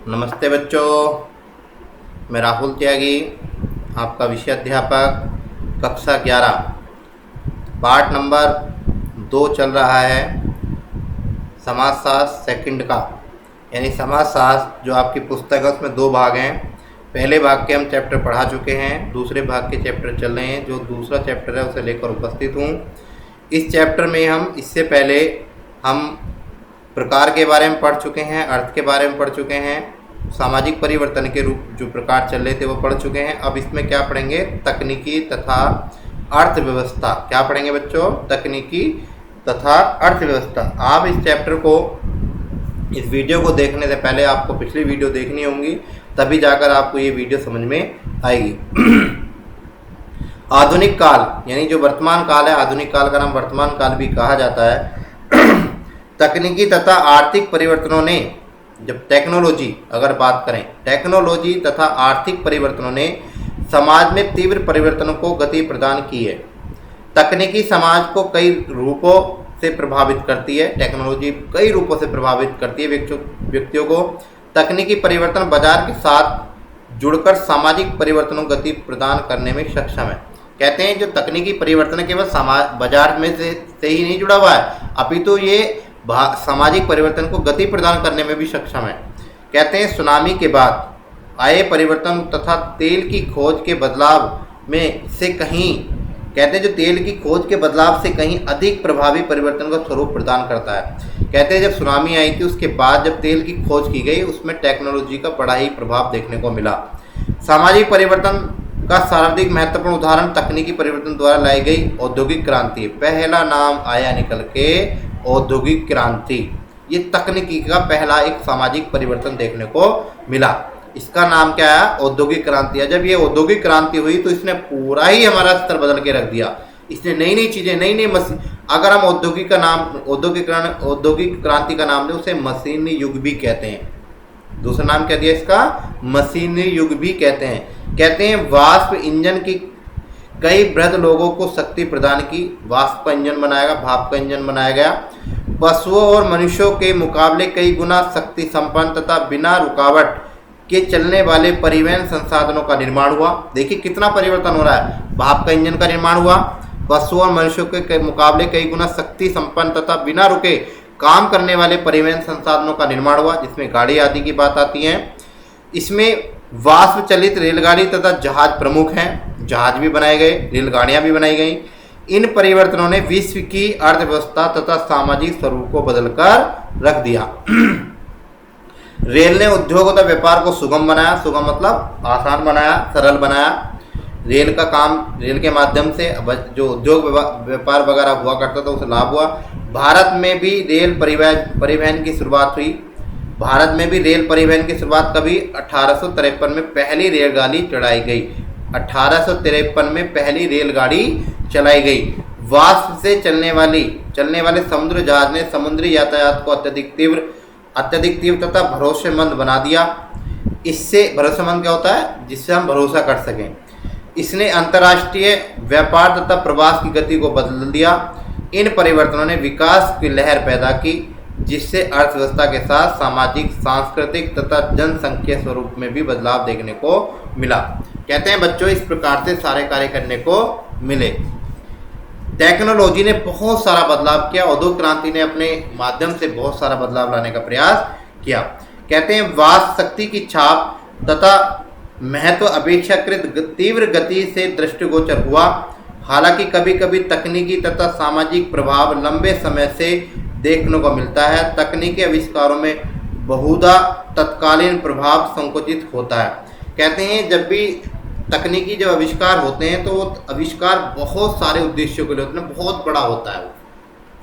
नमस्ते बच्चों, मैं राहुल त्यागी, आपका विषय अध्यापक, कक्षा 11, पार्ट नंबर 2 चल रहा है समाजशास्त्र सेकंड का। यानी समाजशास्त्र जो आपकी पुस्तक है उसमें 2 भाग हैं। पहले भाग के हम चैप्टर पढ़ा चुके हैं, दूसरे भाग के चैप्टर चल रहे हैं। जो दूसरा चैप्टर है उसे लेकर उपस्थित हूँ। इस चैप्टर में हम इससे पहले हम प्रकार के बारे में पढ़ चुके हैं, अर्थ के बारे में पढ़ चुके हैं, सामाजिक परिवर्तन के रूप जो प्रकार चल रहे थे वो पढ़ चुके हैं। अब इसमें क्या पढ़ेंगे? तकनीकी तथा अर्थव्यवस्था। क्या पढ़ेंगे बच्चों? तकनीकी तथा अर्थव्यवस्था। आप इस चैप्टर को, इस वीडियो को देखने से पहले आपको पिछली वीडियो देखनी होंगी, तभी जाकर आपको ये वीडियो समझ में आएगी। आधुनिक काल यानी जो वर्तमान काल है, आधुनिक काल का नाम वर्तमान काल भी कहा जाता है। तकनीकी तथा आर्थिक परिवर्तनों ने, जब टेक्नोलॉजी अगर बात करें, टेक्नोलॉजी तथा आर्थिक परिवर्तनों ने समाज में तीव्र परिवर्तनों को गति प्रदान की है। तकनीकी समाज को कई रूपों से प्रभावित करती है। टेक्नोलॉजी कई रूपों से प्रभावित करती है व्यक्तियों को। तकनीकी परिवर्तन बाजार के साथ जुड़कर सामाजिक परिवर्तनों को गति प्रदान करने में सक्षम है। कहते हैं जो तकनीकी परिवर्तन केवल समाज बाजार में से ही नहीं जुड़ा हुआ है, अपितु ये सामाजिक परिवर्तन को गति प्रदान करने में भी सक्षम है। कहते हैं सुनामी के बाद आए परिवर्तन तथा तेल की खोज के बदलाव में से कहीं, कहते हैं जो तेल की खोज के बदलाव से कहीं अधिक प्रभावी परिवर्तन का स्वरूप प्रदान करता है। कहते हैं जब सुनामी आई थी उसके बाद जब तेल की खोज की गई उसमें टेक्नोलॉजी का बड़ा ही प्रभाव देखने को मिला। सामाजिक परिवर्तन का सर्वाधिक महत्वपूर्ण उदाहरण तकनीकी परिवर्तन द्वारा लाई गई औद्योगिक क्रांति। पहला नाम आया निकल के औद्योगिक क्रांति। ये तकनीकी का पहला एक सामाजिक परिवर्तन देखने को मिला। इसका नाम क्या है? औद्योगिक क्रांति है। जब ये औद्योगिक क्रांति हुई तो इसने पूरा ही हमारा स्तर बदल के रख दिया। इसने नई नई चीजें, नई नई मशीन, अगर हम औद्योगिक का नाम, औद्योगिक क्रांति का नाम दें उसे मशीनी युग भी कहते हैं। दूसरा नाम क्या दिया इसका? मशीनी युग भी कहते हैं। कहते हैं वाष्प इंजन की कई वृद्ध लोगों को शक्ति प्रदान की। वाष्प का इंजन बनाया गया, भाप का इंजन बनाया गया। पशुओं और मनुष्यों के मुकाबले कई गुना शक्ति संपन्न तथा बिना रुकावट के चलने वाले परिवहन संसाधनों का निर्माण हुआ। देखिए कितना परिवर्तन हो रहा है। भाप का इंजन का निर्माण हुआ, पशुओं और मनुष्यों के मुकाबले कई गुना शक्ति संपन्न तथा बिना रुके काम करने वाले परिवहन संसाधनों का निर्माण हुआ, जिसमें गाड़ी आदि की बात आती है। इसमें वाष्प चलित रेलगाड़ी तथा जहाज प्रमुख हैं। जहाज भी बनाए गए, रेलगाड़ियां भी बनाई गई। इन परिवर्तनों ने विश्व की अर्थव्यवस्था तथा सामाजिक स्वरूप को बदलकर रख दिया। रेल ने उद्योग तथा व्यापार को सुगम बनाया। सुगम मतलब आसान बनाया, सरल बनाया। रेल का काम, रेल के माध्यम से जो उद्योग व्यापार वगैरह हुआ करता था उसे लाभ हुआ। भारत में भी रेल परिवहन की शुरुआत हुई। भारत में भी रेल परिवहन की शुरुआत कभी 1853 में पहली रेलगाड़ी चलाई गई। 1853 में पहली रेलगाड़ी चलाई गई। वाष्प से चलने वाले समुद्र जहाज ने समुद्री यातायात को अत्यधिक तीव्र तथा भरोसेमंद बना दिया। इससे भरोसेमंद क्या होता है? जिससे हम भरोसा कर सकें। इसने अंतर्राष्ट्रीय व्यापार तथा प्रवास की गति को बदल दिया। इन परिवर्तनों ने विकास की लहर पैदा की, जिससे अर्थव्यवस्था के साथ सामाजिक, सांस्कृतिक तथा जनसंख्या स्वरूप में भी बदलाव देखने को मिला। कहते हैं बच्चों इस प्रकार से सारे कार्य करने को मिले। टेक्नोलॉजी ने बहुत सारा बदलाव किया। औद्योगिक क्रांति ने अपने माध्यम से बहुत सारा बदलाव लाने का प्रयास किया। कहते हैं वाष्प शक्ति की छाप तथा महत्व अपेक्षाकृत तीव्र गति से दृष्टिगोचर हुआ। हालांकि कभी कभी तकनीकी तथा सामाजिक प्रभाव लंबे समय से देखने को मिलता है। तकनीकी आविष्कारों में बहुधा तत्कालीन प्रभाव संकुचित होता है। कहते हैं जब भी तकनीकी जब आविष्कार होते हैं तो वो आविष्कार बहुत सारे उद्देश्यों के लिए होते हैं, बहुत बड़ा होता है।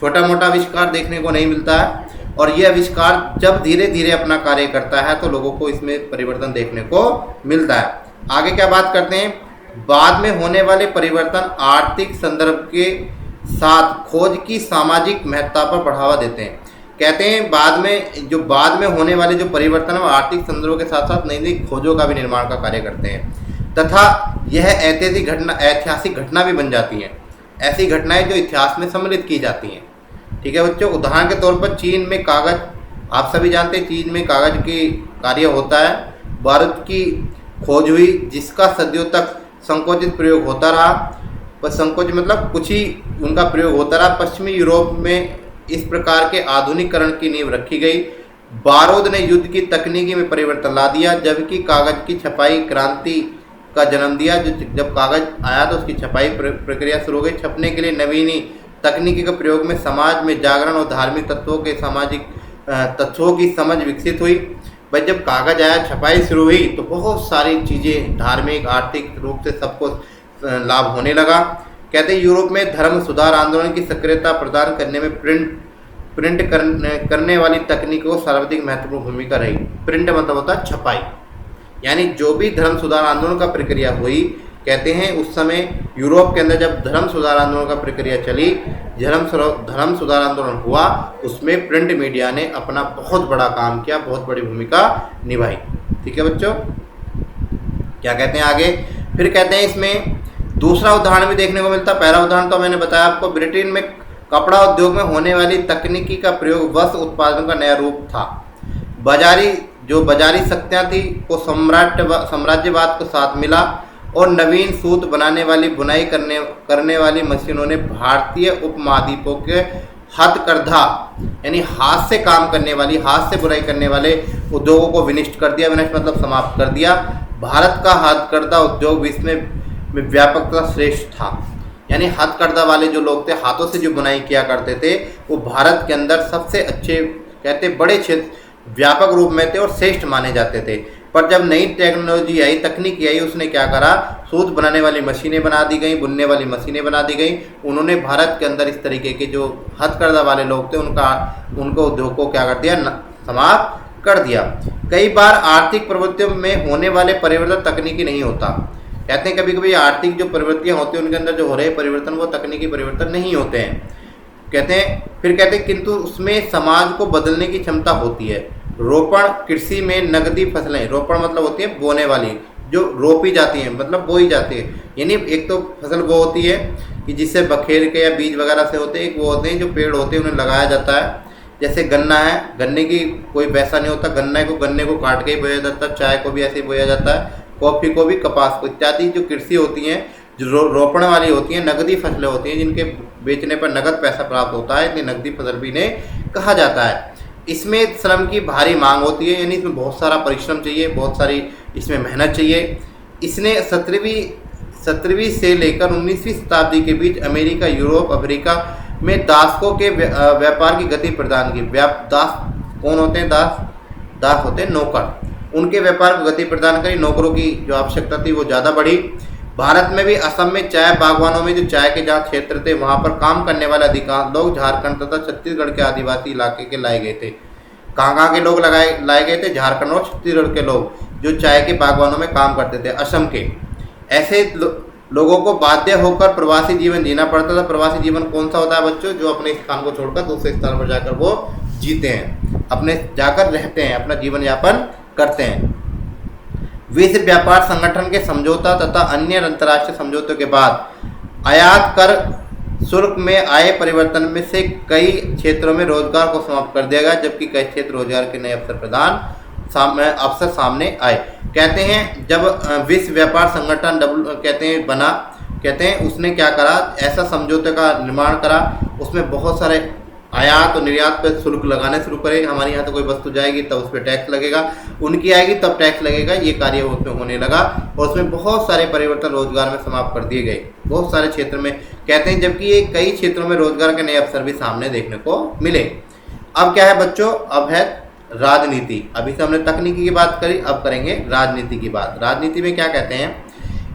छोटा मोटा आविष्कार देखने को नहीं मिलता है। और ये आविष्कार जब धीरे धीरे अपना कार्य करता है तो लोगों को इसमें परिवर्तन देखने को मिलता है। आगे क्या बात करते हैं? बाद में होने वाले परिवर्तन आर्थिक संदर्भ के साथ खोज की सामाजिक महत्ता पर बढ़ावा देते हैं। कहते हैं बाद में होने वाले जो परिवर्तन है आर्थिक संदर्भों के साथ साथ नई नई खोजों का भी निर्माण का कार्य करते हैं तथा यह ऐतिहासिक घटना भी बन जाती हैं। ऐसी घटनाएं जो इतिहास में सम्मिलित की जाती हैं। ठीक है बच्चों, उदाहरण के तौर पर चीन में कागज आप सभी जानते हैं चीन में कागज की कार्य होता है। बारूद की खोज हुई जिसका सदियों तक संकोचित प्रयोग होता रहा, पर संकोच मतलब कुछ ही उनका प्रयोग होता रहा। पश्चिमी यूरोप में इस प्रकार के आधुनिकीकरण की नींव रखी गई। बारूद ने युद्ध की तकनीकी में परिवर्तन ला दिया, जबकि कागज की छपाई क्रांति का जन्म दिया। जब कागज आया तो उसकी छपाई प्रक्रिया शुरू हो गई। छपने के लिए नवीनी तकनीकी के प्रयोग में समाज में जागरण और धार्मिक तत्वों के सामाजिक तत्वों की समझ विकसित हुई। भाई जब कागज आया, छपाई शुरू हुई तो बहुत सारी चीज़ें धार्मिक आर्थिक रूप से सबको लाभ होने लगा। कहते हैं यूरोप में धर्म सुधार आंदोलन की सक्रियता प्रदान करने में प्रिंट करने वाली तकनीक को सर्वाधिक महत्वपूर्ण भूमिका रही। प्रिंट मतलब होता है छपाई, यानी जो भी धर्म सुधार आंदोलन का प्रक्रिया हुई, कहते हैं उस समय यूरोप के अंदर जब धर्म सुधार आंदोलन का प्रक्रिया चली, धर्म सुधार आंदोलन हुआ, उसमें प्रिंट मीडिया ने अपना बहुत बड़ा काम किया, बहुत बड़ी भूमिका निभाई। ठीक है बच्चों, क्या कहते हैं आगे, फिर कहते हैं इसमें दूसरा उदाहरण भी देखने को मिलता। पहला उदाहरण तो मैंने बताया आपको, ब्रिटेन में कपड़ा उद्योग में होने वाली तकनीकी का प्रयोग वस्त्र उत्पादन का नया रूप था। बाजारी शक्तियाँ थी को साम्राज्यवाद को साथ मिला और नवीन सूत बनाने वाली बुनाई करने वाली मशीनों ने भारतीय उपमहाद्वीपों के हथकरघा यानी हाथ से काम करने वाली, हाथ से बुनाई करने वाले उद्योगों को विनिष्ट कर दिया। विनिष्ट मतलब समाप्त कर दिया। भारत का हथकरघा उद्योग विश्व में व्यापकता श्रेष्ठ था, यानी हथकरघा वाले जो लोग थे, हाथों से जो बुनाई किया करते थे, वो भारत के अंदर सबसे अच्छे, कहते बड़े क्षेत्र व्यापक रूप में थे और श्रेष्ठ माने जाते थे। पर जब नई टेक्नोलॉजी आई, तकनीकी आई, उसने क्या करा, सूत बनाने वाली मशीनें बना दी गई, बुनने वाली मशीनें बना दी गई। उन्होंने भारत के अंदर इस तरीके के जो हथकरघा वाले लोग थे उनको उद्योग को क्या कर दिया, समाप्त कर दिया। कई बार आर्थिक प्रवृत्तियों में होने वाले परिवर्तन तकनीकी नहीं होता। कहते हैं कभी कभी आर्थिक जो प्रवृत्तियाँ होती हैं उनके अंदर जो हो रहे परिवर्तन वो तकनीकी परिवर्तन नहीं होते हैं। कहते हैं किंतु उसमें समाज को बदलने की क्षमता होती है। रोपण कृषि में नगदी फसलें, रोपण मतलब होती है बोने वाली, जो रोपी जाती हैं मतलब बोई जाती है, यानी एक तो फसल वो होती है कि जिससे बखेर के या बीज वगैरह से होते हैं, एक वो होते हैं जो पेड़ होते हैं उन्हें लगाया जाता है। जैसे गन्ना है, गन्ने की कोई वैसा नहीं होता, गन्ने को काट के ही बोया जाता है। चाय को भी ऐसे ही बोया जाता है, कॉफ़ी को भी, कपास को, इत्यादि जो कृषि होती हैं, जो रोपण वाली होती हैं, नगदी फसलें होती हैं जिनके बेचने पर नगद पैसा प्राप्त होता है, इसलिए नगदी फसल भी इन्हें कहा जाता है। इसमें श्रम की भारी मांग होती है, यानी इसमें बहुत सारा परिश्रम चाहिए, बहुत सारी इसमें मेहनत चाहिए। इसने 17वीं से लेकर 19वीं शताब्दी के बीच अमेरिका, यूरोप, अफ्रीका में दासों के व्यापार की गति प्रदान की। दास कौन होते हैं? दास होते हैं नौकर। उनके व्यापार को गति प्रदान करी, नौकरों की जो आवश्यकता थी वो ज़्यादा बढ़ी। भारत में भी असम में चाय बागवानों में जो चाय के जहाँ क्षेत्र थे वहाँ पर काम करने वाले अधिकांश लोग झारखंड तथा छत्तीसगढ़ के आदिवासी इलाके के लाए गए थे। कहाँ के लोग लाए गए थे? झारखंड और छत्तीसगढ़ के लोग जो चाय के बागवानों में काम करते थे, असम के। ऐसे लोगों को बाध्य होकर प्रवासी जीवन जीना पड़ता था। प्रवासी जीवन कौन सा होता है बच्चों? जो अपने स्थान को छोड़कर दूसरे स्थान पर जाकर वो जीते हैं, अपने जाकर रहते हैं, अपना जीवन यापन करते हैं। विश्व व्यापार संगठन के समझौता तथा अन्य अंतर्राष्ट्रीय समझौतों के बाद आयात कर शुल्क में आए परिवर्तन में से कई क्षेत्रों में रोजगार को समाप्त कर दिया गया, जबकि कई क्षेत्र रोजगार के नए अवसर सामने आए। कहते हैं जब विश्व व्यापार संगठन बना, कहते हैं उसने क्या करा, ऐसा समझौते का निर्माण करा, उसमें बहुत सारे आयात और निर्यात पर शुल्क लगाने शुरू करे। हमारे यहाँ तो कोई वस्तु जाएगी तब उस पर टैक्स लगेगा, उनकी आएगी तब टैक्स लगेगा, ये कार्य उसमें होने लगा और उसमें बहुत सारे परिवर्तन रोजगार में समाप्त कर दिए गए, बहुत सारे क्षेत्र में। कहते हैं जबकि ये कई क्षेत्रों में रोजगार के नए अवसर भी सामने देखने को मिले। अब क्या है बच्चों? अब है राजनीति। अभी से हमने तकनीकी की बात करी, अब करेंगे राजनीति की बात। राजनीति में क्या कहते हैं?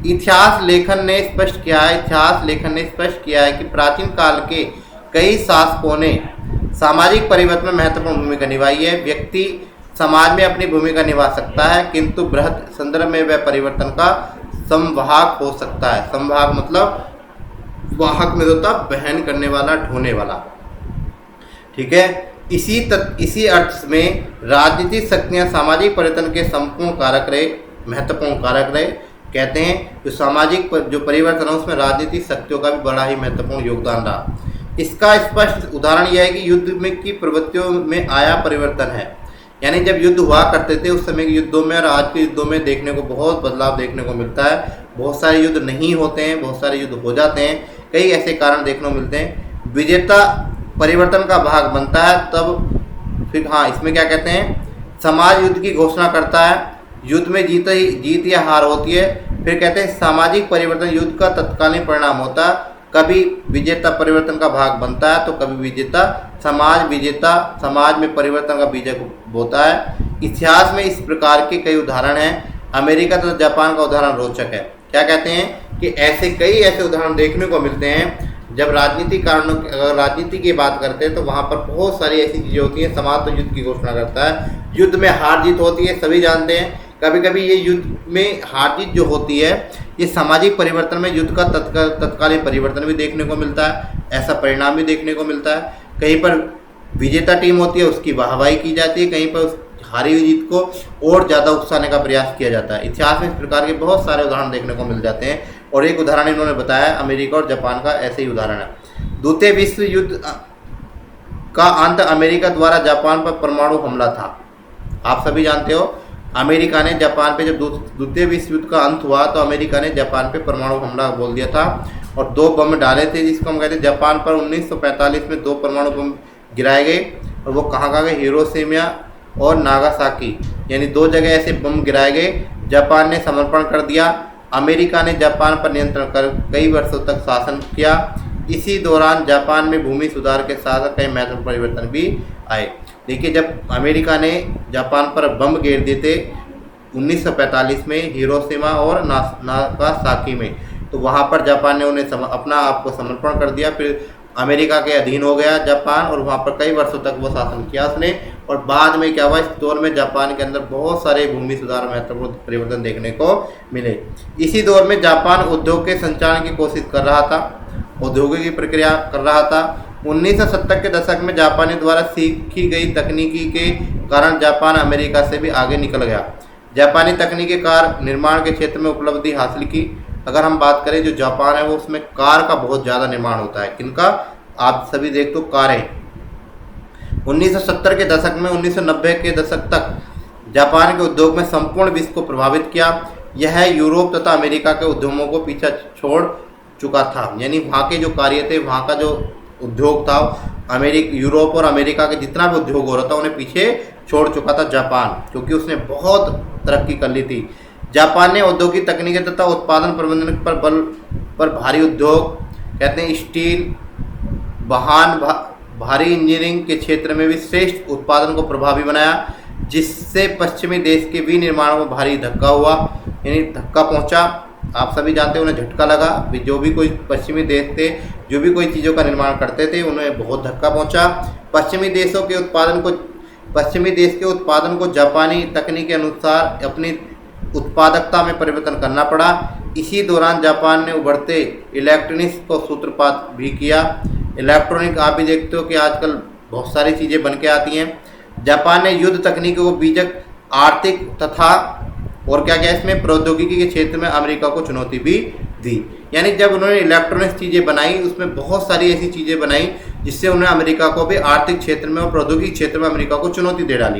इतिहास लेखन ने स्पष्ट किया है कि प्राचीन काल के कई शासकों ने सामाजिक परिवर्तन में महत्वपूर्ण भूमिका निभाई है। व्यक्ति समाज में अपनी भूमिका निभा सकता है, किंतु बृहद संदर्भ में वह परिवर्तन का संवाहक हो सकता है। संवाहक मतलब वाहक में होता बहन करने वाला, ढोने वाला। ठीक है, इसी अर्थ में राजनीतिक शक्तियाँ सामाजिक परिवर्तन के संपूर्ण कारक रहे, महत्वपूर्ण कारक रहे। कहते हैं जो सामाजिक जो परिवर्तन है उसमें राजनीतिक शक्तियों का भी बड़ा ही महत्वपूर्ण योगदान रहा। इसका स्पष्ट उदाहरण यह है कि युद्ध में की प्रवृत्तियों में आया परिवर्तन है। यानी जब युद्ध हुआ करते थे उस समय के युद्धों में और आज के युद्धों में देखने को बहुत बदलाव देखने को मिलता है। बहुत सारे युद्ध नहीं होते हैं, बहुत सारे युद्ध हो जाते हैं, कई ऐसे कारण देखने को मिलते हैं। विजेता परिवर्तन का भाग बनता है तब फिर हाँ, इसमें क्या कहते हैं, समाज युद्ध की घोषणा करता है, युद्ध में जीत या हार होती है। फिर कहते हैं सामाजिक परिवर्तन युद्ध का तत्कालीन परिणाम होता है। कभी विजेता परिवर्तन का भाग बनता है तो कभी विजेता समाज में परिवर्तन का बीजक होता है। इतिहास में इस प्रकार के कई उदाहरण हैं। अमेरिका तथा जापान का उदाहरण रोचक है। क्या कहते हैं कि कई ऐसे उदाहरण देखने को मिलते हैं। जब राजनीति की बात करते हैं तो वहाँ पर बहुत सारी ऐसी चीज़ें होती हैं। समाज तो युद्ध की घोषणा करता है, युद्ध में हार जीत होती है, सभी जानते हैं। कभी कभी ये युद्ध में हार जीत जो होती है ये सामाजिक परिवर्तन में युद्ध का तत्कालीन परिवर्तन भी देखने को मिलता है, ऐसा परिणाम भी देखने को मिलता है। कहीं पर विजेता टीम होती है उसकी वाहवाही की जाती है, कहीं पर उस हारी हुई जीत को और ज़्यादा उकसाने का प्रयास किया जाता है। इतिहास में इस प्रकार के बहुत सारे उदाहरण देखने को मिल जाते हैं और एक उदाहरण इन्होंने बताया अमेरिका और जापान का, ऐसे ही उदाहरण है। द्वितीय विश्व युद्ध का अंत अमेरिका द्वारा जापान पर परमाणु हमला था। आप सभी जानते हो अमेरिका ने जापान पे, जब द्वितीय विश्व युद्ध का अंत हुआ तो अमेरिका ने जापान पे परमाणु हमला बोल दिया था और 2 बम डाले थे, जिसको हम कहते हैं जापान पर 1945 में 2 परमाणु बम गिराए गए। और वो कहाँ गए, हिरोशिमा और नागासाकी, यानी 2 जगह ऐसे बम गिराए गए। जापान ने समर्पण कर दिया। अमेरिका ने जापान पर नियंत्रण कर कई वर्षों तक शासन किया। इसी दौरान जापान में भूमि सुधार के साथ कई महत्वपूर्ण परिवर्तन भी आए। देखिए, जब अमेरिका ने जापान पर बम गिर दिए थे 1945 में हिरोशिमा और नागासाकी में, तो वहाँ पर जापान ने उन्हें अपना आप को समर्पण कर दिया। फिर अमेरिका के अधीन हो गया जापान और वहाँ पर कई वर्षों तक वो शासन किया उसने। और बाद में क्या हुआ, इस दौर में जापान के अंदर बहुत सारे भूमि सुधार महत्वपूर्ण परिवर्तन देखने को मिले। इसी दौर में जापान उद्योग के संचालन की कोशिश कर रहा था, औद्योगिक प्रक्रिया कर रहा था। 1970 के दशक में जापानी द्वारा सीखी गई तकनीकी के कारण जापान अमेरिका से भी आगे निकल गया। जापानी तकनीकी कार निर्माण के क्षेत्र में उपलब्धि हासिल की। अगर हम बात करें जो जापान है वो उसमें कार का बहुत ज़्यादा निर्माण होता है। किनका, आप सभी देख तो कारें। 1970 के दशक में 1990 के दशक तक जापान के उद्योग में संपूर्ण विश्व को प्रभावित किया। यह यूरोप तथा अमेरिका के उद्योगों को पीछे छोड़ चुका था। यानी वहाँ के जो कार्य थे, वहाँ का जो उद्योग था, यूरोप और अमेरिका के जितना भी उद्योग हो रहा था उन्हें पीछे छोड़ चुका था जापान, क्योंकि उसने बहुत तरक्की कर ली थी। जापान ने औद्योगिक तकनीकी तथा उत्पादन प्रबंधन पर भारी उद्योग, कहते हैं स्टील, वाहन, भारी इंजीनियरिंग के क्षेत्र में भी श्रेष्ठ उत्पादन को प्रभावी बनाया, जिससे पश्चिमी देश के विनिर्माण में भारी धक्का हुआ, यानी धक्का पहुंचा। आप सभी जानते हैं, उन्हें झटका लगा। जो भी कोई पश्चिमी देश थे, जो भी कोई चीज़ों का निर्माण करते थे, उन्हें बहुत धक्का पहुंचा। पश्चिमी देश के उत्पादन को जापानी तकनीक के अनुसार अपनी उत्पादकता में परिवर्तन करना पड़ा। इसी दौरान जापान ने उभरते इलेक्ट्रॉनिक्स को सूत्रपात भी किया। इलेक्ट्रॉनिक आप भी देखते हो कि आजकल बहुत सारी चीज़ें बन के आती हैं। जापान ने युद्ध तकनीकों को बीजक, आर्थिक तथा और क्या क्या इसमें प्रौद्योगिकी के क्षेत्र में अमेरिका को चुनौती भी दी। यानी जब उन्होंने इलेक्ट्रॉनिक्स चीज़ें बनाई, उसमें बहुत सारी ऐसी चीज़ें बनाई जिससे उन्हें अमेरिका को भी आर्थिक क्षेत्र में और प्रौद्योगिकी क्षेत्र में अमेरिका को चुनौती दे डाली।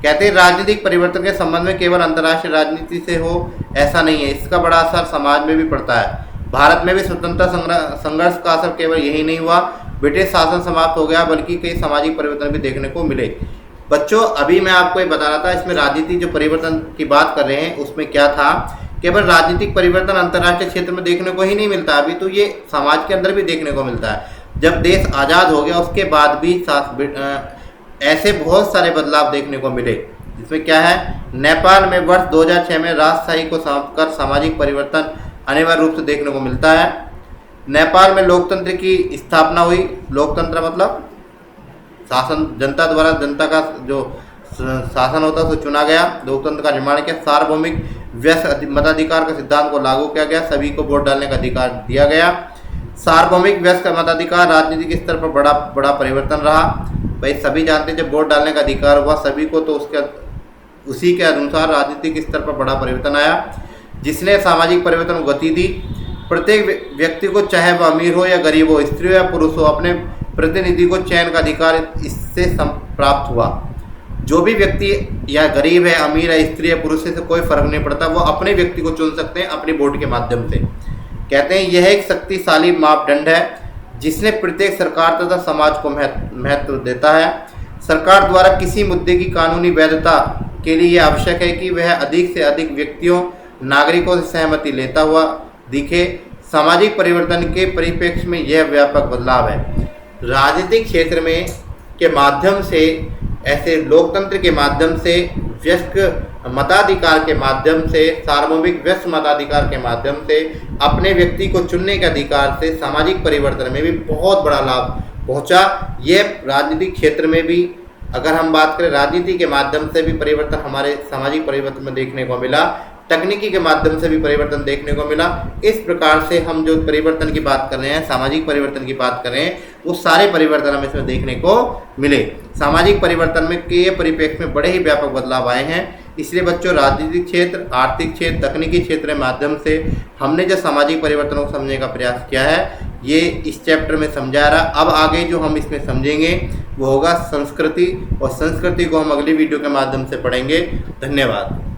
कहते हैं राजनीतिक परिवर्तन के संबंध में केवल अंतर्राष्ट्रीय राजनीति से हो ऐसा नहीं है, इसका बड़ा असर समाज में भी पड़ता है। भारत में भी स्वतंत्रता संघर्ष का असर केवल यही नहीं हुआ, ब्रिटिश शासन समाप्त हो गया, बल्कि कई सामाजिक परिवर्तन भी देखने को मिले। बच्चों, अभी मैं आपको ये बता रहा था, इसमें राजनीति जो परिवर्तन की बात कर रहे हैं उसमें क्या था, केवल राजनीतिक परिवर्तन अंतर्राष्ट्रीय क्षेत्र में देखने को ही नहीं मिलता, अभी तो ये समाज के अंदर भी देखने को मिलता है। जब देश आज़ाद हो गया उसके बाद भी ऐसे बहुत सारे बदलाव देखने को मिले। इसमें क्या है, नेपाल में वर्ष 2006 में राजशाही को समाप्त कर सामाजिक परिवर्तन अनिवार्य रूप से देखने को मिलता है। नेपाल में लोकतंत्र की स्थापना हुई। लोकतंत्र मतलब शासन, जनता द्वारा जनता का जो शासन होता है उसे चुना गया। लोकतंत्र का निर्माण किया। सार्वभौमिक व्यस्क मताधिकार का सिद्धांत को लागू किया गया। सभी को वोट डालने का अधिकार दिया गया। सार्वभौमिक व्यस्क मताधिकार राजनीतिक स्तर पर बड़ा परिवर्तन रहा। भाई सभी जानते हैं जब वोट डालने का अधिकार हुआ सभी को, तो उसी के अनुसार राजनीतिक स्तर पर बड़ा परिवर्तन आया, जिसने सामाजिक परिवर्तन को गति दी। प्रत्येक व्यक्ति को, चाहे वह अमीर हो या गरीब हो, स्त्री हो या पुरुष हो, अपने प्रतिनिधि को चयन का अधिकार इससे प्राप्त हुआ। जो भी व्यक्ति या गरीब है, अमीर है, स्त्री है, पुरुष से कोई फर्क नहीं पड़ता, वो अपने व्यक्ति को चुन सकते हैं अपनी वोट के माध्यम से। कहते हैं यह एक शक्तिशाली मापदंड है जिसने प्रत्येक सरकार तथा समाज को महत्व देता है। सरकार द्वारा किसी मुद्दे की कानूनी वैधता के लिए यह आवश्यक है कि वह अधिक से अधिक व्यक्तियों, नागरिकों से सहमति लेता हुआ दिखे। सामाजिक परिवर्तन के परिप्रेक्ष्य में यह व्यापक बदलाव है। राजनीतिक क्षेत्र में के माध्यम से, ऐसे लोकतंत्र के माध्यम से, व्यस्क मताधिकार के माध्यम से, सार्वभौमिक व्यस्क मताधिकार के माध्यम से, अपने व्यक्ति को चुनने के अधिकार से सामाजिक परिवर्तन में भी बहुत बड़ा लाभ पहुंचा। ये राजनीतिक क्षेत्र में भी, अगर हम बात करें राजनीति के माध्यम से भी परिवर्तन हमारे सामाजिक परिवर्तन में देखने को मिला, तकनीकी के माध्यम से भी परिवर्तन देखने को मिला। इस प्रकार से हम जो परिवर्तन की बात कर रहे हैं, सामाजिक परिवर्तन की बात कर रहे हैं, वो सारे परिवर्तन हमें इसमें देखने को मिले। सामाजिक परिवर्तन में के परिप्रेक्ष्य में बड़े ही व्यापक बदलाव आए हैं। इसलिए बच्चों, राजनीतिक क्षेत्र, आर्थिक क्षेत्र, तकनीकी क्षेत्र के माध्यम से हमने जो सामाजिक परिवर्तनों को समझने का प्रयास किया है, ये इस चैप्टर में समझा रहा। अब आगे जो हम इसमें समझेंगे वो होगा संस्कृति, और संस्कृति को हम अगली वीडियो के माध्यम से पढ़ेंगे। धन्यवाद।